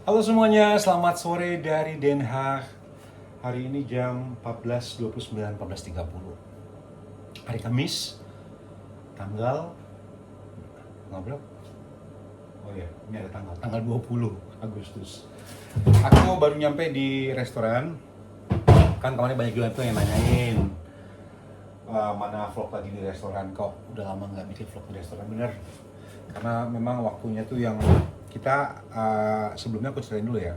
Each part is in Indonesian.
Halo semuanya, selamat sore dari Den Haag. Hari ini jam 14.29, 14.30. Hari Kamis, tanggal berapa? Oh ya, ini ada tanggal 20 Agustus. Aku baru nyampe di restoran. Kan kemarin banyak juga tuh yang nanyain mana vlog lagi di restoran, kok udah lama nggak bikin vlog di restoran. Bener, karena memang waktunya tuh yang kita sebelumnya aku ceritain dulu ya.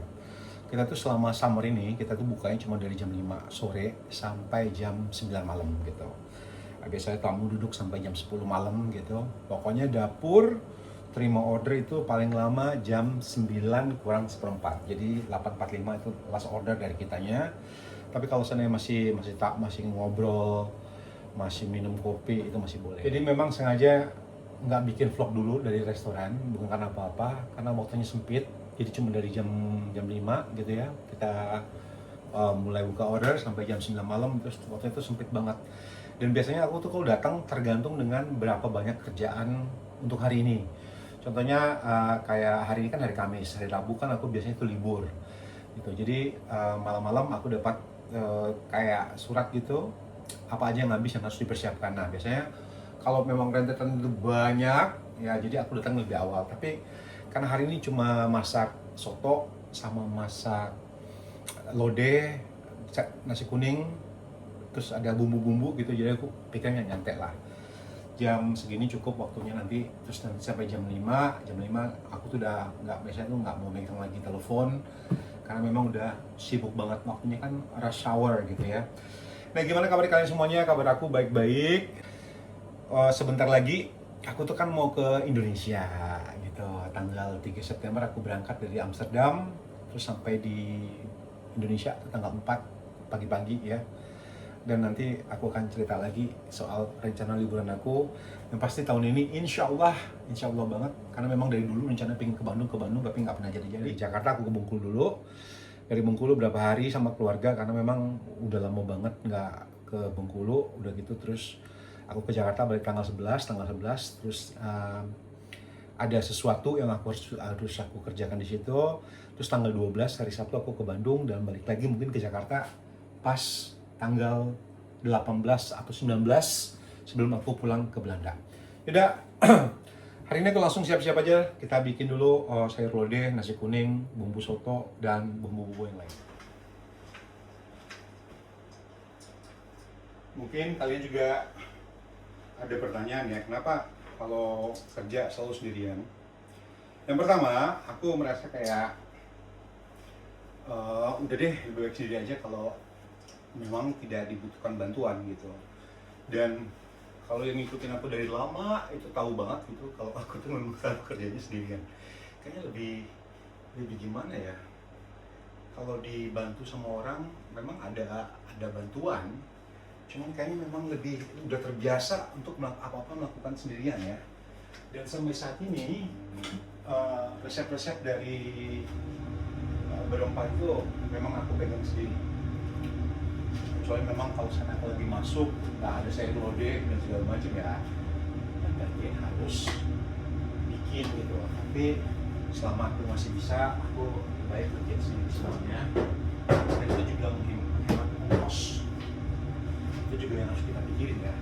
Kita tuh selama summer ini kita tuh bukanya cuma dari jam 5 sore sampai jam 9 malam gitu. Biasanya tamu duduk sampai jam 10 malam gitu. Pokoknya dapur terima order itu paling lama jam 9 kurang seperempat. Jadi 8.45 itu last order dari kitanya. Tapi kalau seandainya masih ngobrol, masih minum kopi, itu masih boleh. Jadi memang sengaja nggak bikin vlog dulu dari restoran, bukan karena apa-apa, karena waktunya sempit. Jadi cuma dari jam 5 gitu ya, kita mulai buka order sampai jam 9 malam, terus waktu itu sempit banget. Dan biasanya aku tuh kalau datang tergantung dengan berapa banyak kerjaan untuk hari ini. Contohnya kayak hari ini kan hari Kamis, hari Rabu kan aku biasanya itu libur gitu. Jadi malam-malam aku dapat kayak surat gitu, apa aja yang habis yang harus dipersiapkan. Nah biasanya kalau memang rentetan itu banyak ya, jadi aku datang lebih awal. Tapi karena hari ini cuma masak soto sama masak lodeh, nasi kuning, terus ada bumbu-bumbu gitu, jadi aku pikirnya nyantai lah. Jam segini cukup waktunya nanti, terus nanti sampai jam 5 aku tuh udah biasanya tuh nggak mau megang lagi telepon, karena memang udah sibuk banget, waktunya kan rush hour gitu ya. Nah gimana kabar kalian semuanya? Kabar aku baik-baik. Sebentar lagi aku tuh kan mau ke Indonesia gitu. Tanggal 3 September aku berangkat dari Amsterdam, terus sampai di Indonesia tanggal 4 pagi-pagi ya. Dan nanti aku akan cerita lagi soal rencana liburan aku. Yang pasti tahun ini insya Allah banget, karena memang dari dulu rencana pengen ke Bandung tapi nggak pernah jadi-jadi. Di Jakarta aku ke Bengkulu dulu, dari Bengkulu berapa hari sama keluarga, karena memang udah lama banget nggak ke Bengkulu. Udah gitu terus aku ke Jakarta balik tanggal 11, terus ada sesuatu yang harus aku kerjakan di situ. Terus tanggal 12 hari Sabtu aku ke Bandung dan balik lagi mungkin ke Jakarta pas tanggal 18 atau 19 sebelum aku pulang ke Belanda. Yaudah, hari ini aku langsung siap-siap aja. Kita bikin dulu sayur lodeh, nasi kuning, bumbu soto, dan bumbu-bumbu yang lain. Mungkin kalian juga ada pertanyaan ya, kenapa kalau kerja selalu sendirian? Yang pertama, aku merasa kayak udah deh, lebih baik sendiri aja kalau memang tidak dibutuhkan bantuan gitu. Dan kalau yang ngikutin aku dari lama itu tahu banget gitu kalau aku tuh memang selalu kerjanya sendirian. Kayaknya lebih gimana ya? Kalau dibantu sama orang memang ada bantuan, cuman kayaknya memang lebih udah terbiasa untuk apa-apa melakukan sendirian ya. Dan sampai saat ini resep-resep dari berempat itu memang aku pegang sendiri. Soalnya memang kalau sana aku lagi masuk nggak ada sayur lodeh dan segala macam ya, nanti harus bikin gitu. Tapi selama aku masih bisa, aku lebih baik bikin sendiri semuanya. Dan itu juga mungkin hemat ongkos. Itu juga yang harus kita pikirin ya.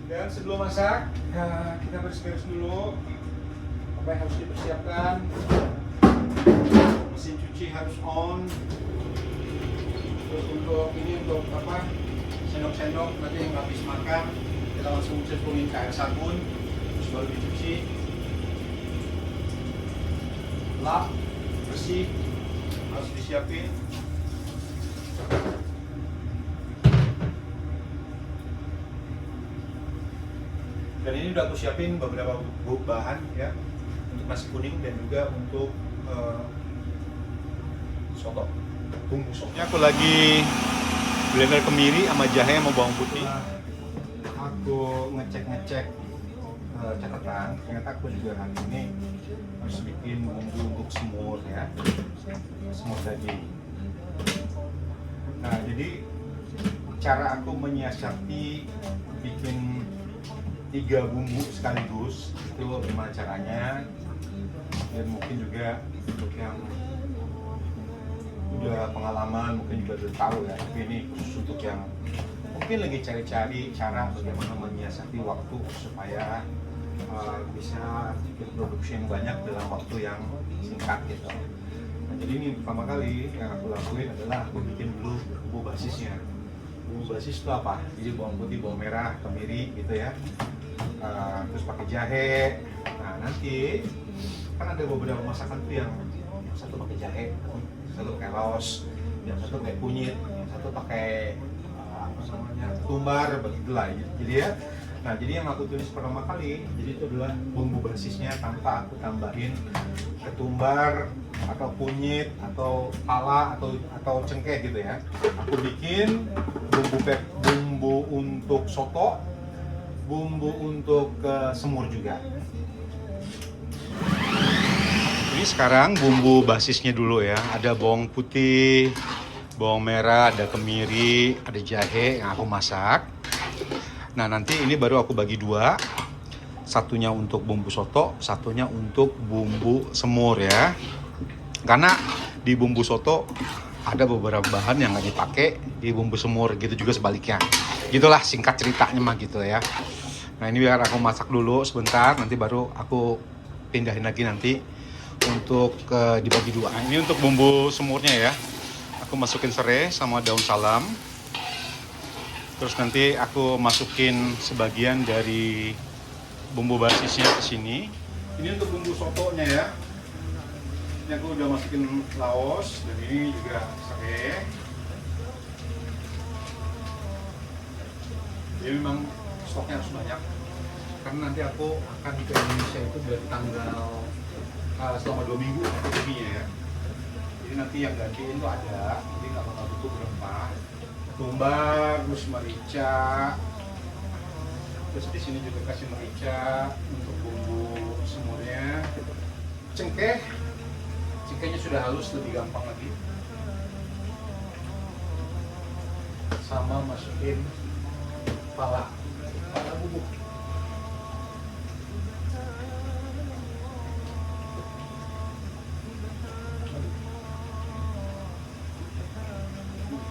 Dan sebelum masak, kita beres-beres dulu. Apa yang harus dipersiapkan? Mesin cuci harus on. Terus untuk sendok-sendok nanti yang habis makan kita langsung cemplungin ke air sabun, terus baru dicuci. Lap bersih harus disiapin. Dan ini udah aku siapin beberapa bahan ya, untuk nasi kuning dan juga untuk soto, bumbu soto. Ini aku lagi blender kemiri sama jahe sama bawang putih. Aku ngecek catatan, ternyata aku juga hari ini harus bikin bumbu untuk semur ya, semur daging. Nah jadi cara aku menyiasati bikin 3 bumbu sekaligus itu gimana caranya, dan mungkin juga untuk yang udah pengalaman, mungkin juga udah tahu ya. Tapi ini khusus untuk yang mungkin lagi cari-cari cara bagaimana menyiasati waktu supaya bisa bikin produksi yang banyak dalam waktu yang singkat gitu. Nah, jadi ini pertama kali yang aku lakuin adalah aku bikin dulu bumbu basisnya. Bumbu basis itu apa? Jadi bawang putih, bawang merah, kemiri gitu ya. Terus pakai jahe. Nah nanti kan ada beberapa masakan tuh yang satu pakai jahe, satu pakai laos, yang satu pakai kunyit, yang satu pakai apa namanya ketumbar, begitulah. Jadi ya. Nah, jadi yang aku tulis pertama kali, jadi itu adalah bumbu basisnya tanpa aku tambahin ketumbar atau kunyit atau pala atau cengkeh gitu ya. Aku bikin bumbu untuk soto, bumbu untuk semur juga. Ini sekarang bumbu basisnya dulu ya. Ada bawang putih, bawang merah, ada kemiri, ada jahe yang aku masak. Nah nanti ini baru aku bagi dua, satunya untuk bumbu soto, satunya untuk bumbu semur ya. Karena di bumbu soto ada beberapa bahan yang nggak dipakai di bumbu semur, gitu juga sebaliknya. Gitulah singkat ceritanya mah gitu ya. Nah ini biar aku masak dulu sebentar, nanti baru aku pindahin lagi nanti untuk dibagi dua. Ini untuk bumbu semurnya ya. Aku masukin serai sama daun salam. Terus nanti aku masukin sebagian dari bumbu basisnya ke sini. Ini untuk bumbu sotonya ya. Ini aku udah masukin laos dan ini juga serai. Jadi memang stoknya harus banyak. Karena nanti aku akan ke Indonesia itu dari tanggal selama 2 minggu lebihnya ya. Jadi nanti yang gantiin itu ada. Jadi nggak bakal butuh berempah. Ketumbar, terus merica, terus di sini juga kasih merica untuk bumbu semurnya. Cengkehnya sudah halus, lebih gampang lagi. Sama masukin pala bubuk.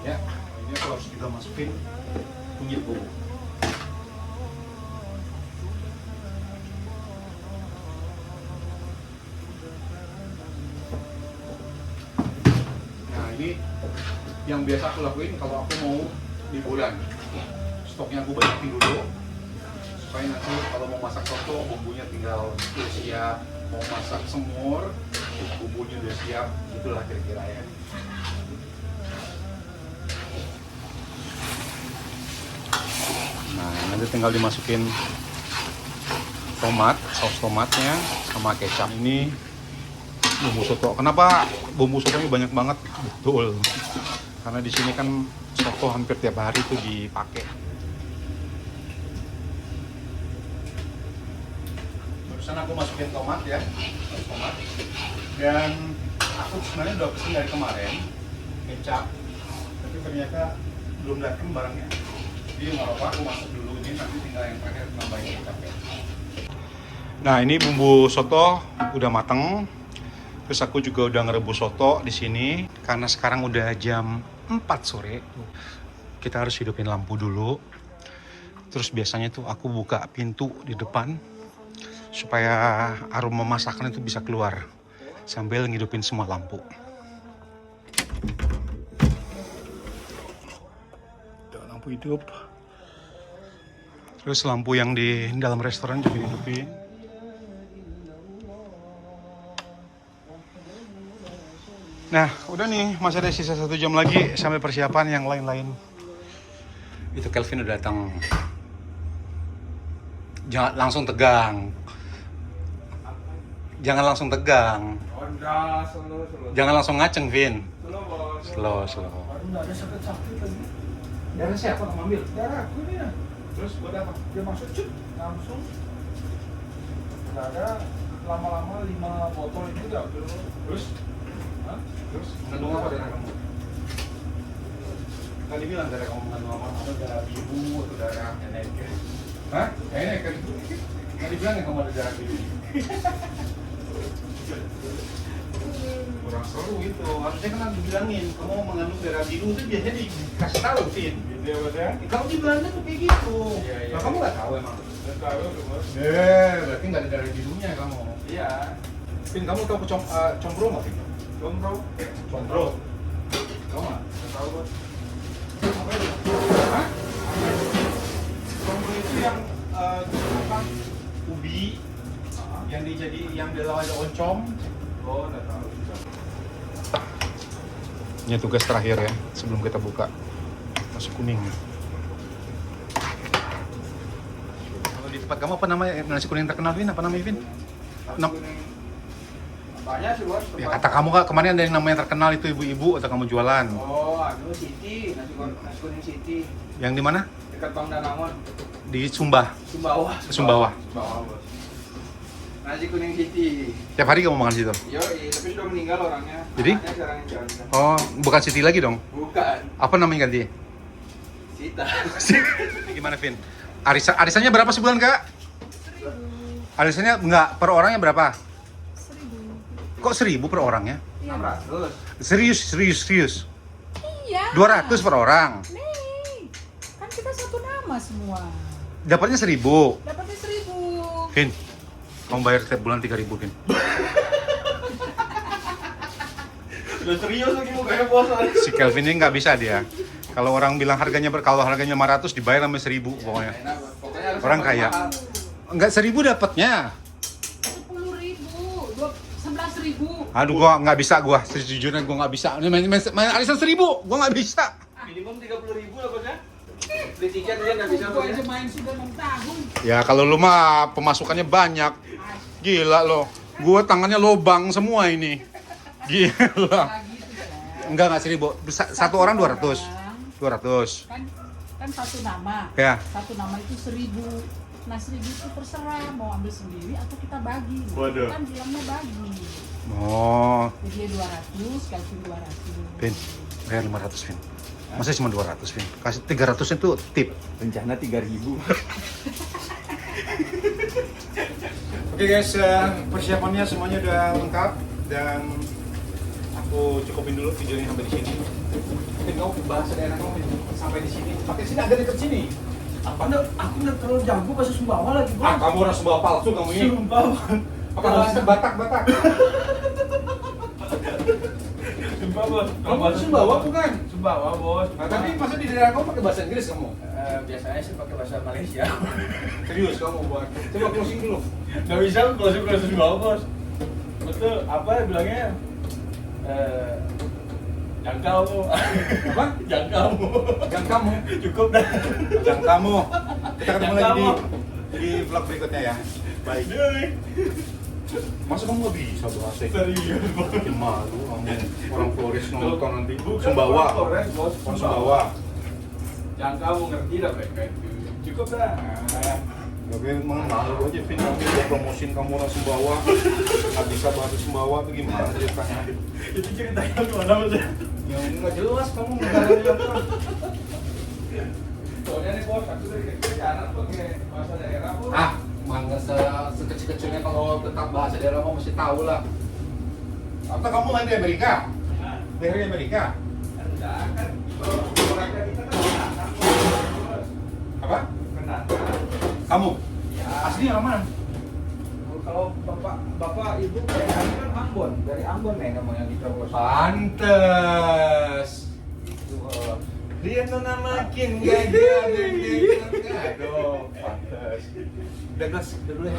Ya. Ini aku harus juga masukin kunyit bubuk. Nah ini yang biasa aku lakuin kalau aku mau liburan. Stoknya aku banyakin dulu supaya nanti kalau mau masak soto bumbunya tinggal udah siap. Mau masak semur bumbunya udah siap. Itulah kira-kira ya. Nah, nanti tinggal dimasukin tomat, saus tomatnya sama kecap. Ini bumbu soto. Kenapa bumbu sotonya banyak banget? Betul. Karena di sini kan soto hampir tiap hari itu dipakai. Barusan aku masukin tomat ya, saus tomat. Dan aku sebenarnya udah pesen dari kemarin kecap, tapi ternyata belum datang barangnya. Jadi nggak apa-apa, aku masak dulu ini, nanti tinggal yang terakhir nambahin kecap ya. Nah ini bumbu soto udah mateng. Terus aku juga udah ngerebus soto di sini. Karena sekarang udah jam 4 sore, kita harus hidupin lampu dulu. Terus biasanya tuh aku buka pintu di depan supaya aroma masakan itu bisa keluar sambil ngidupin semua lampu. Lampu hidup. Terus lampu yang di dalam restoran juga hidupin. Nah, udah nih, masih ada sisa 1 jam lagi sampai persiapan yang lain-lain. Itu Kelvin udah datang. Jangan langsung tegang. Jangan langsung tegang. Jangan langsung ngaceng, Vin. Slow. Enggak ada sakit-sakit lagi. Darah siapa yang ngambil? Darah aku ini ya. Terus buat apa? Dia masuk cut langsung. Enggak ada lama-lama 5 botol ini udah. Terus? Hah? Terus? Mengandung apa darah kamu? Kan dibilang darah kamu mengandung apa? Atau darah biru atau darah nenek? Hah? Nenek kan itu? Kan dibilang ya kamu ada darah biru. kurang seru itu. Harusnya kan dibilangin, kamu mengandung darah biru itu biasanya dikasih tahu, Vin. Gitu ya Mas ya. Kalau di Belanda tuh kayak gitu. Iya, iya. Nah, kamu nggak tahu emang? Dan tahu tuh Mas. Berarti nggak ada darah birunya kamu. Iya. Vin, kamu tahu combro nggak, Vin? Combro. Combro. Tahu nggak? Nggak tahu Bos. Apa itu? Hah? Combro itu yang apa? Ubi yang yang dalam ada oncom. Oh, nggak tahu. Ini tugas terakhir ya, sebelum kita buka. Nasi kuning. Kalau di tempat kamu apa namanya nasi kuning terkenal, Vin? Apa namanya, Vin? Nasi kuning. Banyak sih Bos. Ya, tempat. kata kamu kak, kemarin ada yang namanya terkenal itu ibu-ibu atau kamu jualan? Oh, anu Siti, nasi kuning Siti. Yang di mana? Dekat Bang Danamon. Di Sumba. Sumbawa. Sumbawa. Sumbawa Bos. Nasi kuning Siti. Tiap hari kamu makan situ? Yo, tapi sudah meninggal orangnya. Jadi? Anaknya jarang yang jalan. Oh, bukan Siti lagi dong? Bukan. Apa namanya ganti? Sita. Gimana, Vin? Arisannya berapa sebulan, Kak? 1.000. Arisannya enggak, per orangnya berapa? 1.000. Kok 1.000 per orangnya? Iya. 600. Serius. Iya. 200 per orang. Nih, kan kita satu nama semua. Dapatnya 1.000. Dapatnya 1.000. Vin, kamu bayar setiap bulan 3.000, Vin. Udah serius lagi mukanya Bos. Si Kelvin ini nggak bisa dia. Kalau orang bilang kalau harganya 500 dibayar sama 1.000 pokoknya. Enak, Bos. Pokoknya harus Orang sama kaya. mahal. Enggak 1.000 dapatnya. 10.000. 11.000. Aduh, gua nggak bisa gua. Sejujurnya gua nggak bisa. Ini main arisan 1.000, gua nggak bisa. Minimum 30.000 lah Bos ya. Beli tiket dia nggak bisa Gua Bos aja ya. main sudah 6 tahun. Ya kalau lu mah pemasukannya banyak. Gila lo. Gua tangannya lobang semua ini. Gila. Nah, gitu kan. Enggak 1.000. Satu orang 200. 200. Kan satu nama. Ya. Satu nama itu 1.000. Nah 1.000 itu terserah mau ambil sendiri atau kita bagi. Nah, Waduh. kan bilangnya bagi. Oh, Jadi dia 200, Kelvin 200. Vin. Bayar 500, Vin. Masa cuma 200, Vin? Kasih 300 itu tip. Rencana 3.000. Oke guys, persiapannya semuanya udah lengkap dan aku cukupin dulu videonya sampai di sini. Mungkin kamu bahasa daerah kamu sampai di sini. Pakai sini agak dekat sini. Apa enggak? Aku nggak terlalu jago bahasa Sumbawa lagi Bos. Kamu orang Sumbawa palsu kamu ini. Sumpah. Pakai bahasa Batak. Sumpah Bos. Kamu orang Sumbawa bukan? Sumbawa Bos. Nah, tapi masa di daerah kamu pakai bahasa Inggris kamu? Biasanya sih pakai bahasa Malaysia. Serius kamu buat? Coba closing dulu. Nggak bisa kalau Sumbawa Bos. Betul. Apa ya bilangnya? Jangkau. Apa? Jangkau. Yang kamu. Cukup dah. Yang kamu. Kita ketemu Yang lagi kamu. di vlog berikutnya ya. Baik. Masa kamu nggak bisa bahasa Serius Bos. Bikin malu kamu. Orang Flores nonton nanti. Bukan Sumbawa. orang Flores, Bos. Orang Sumbawa. Jangkau ngerti dah mereka itu. Cukup dah. Tapi emang malu aja Vin, kamu udah promosiin kamu orang Sumbawa. Nggak bisa bahasa Sumbawa tuh gimana ceritanya? Itu ceritanya gimana Bos? Yang nggak jelas kamu nggak apa. Soalnya nih Bos, aku dari kecil jarang pakai bahasa daerah Bos. Mangga sekecil-kecilnya kalau tentang bahasa daerah kamu mesti tahu lah. Atau kamu main di Amerika? Dari Amerika? Enggak kan. Keluarga kita kan pendatang, Bos. Apa? Pendatang. Kamu? Ya. Aslinya orang mana? Kalau bapak ibu dari kan Ambon, dari Ambon nih kamu yang kita Bos. Pantes. Dia nona makin gajah. Aduh, pantes. Udah gas, udah dulu ya.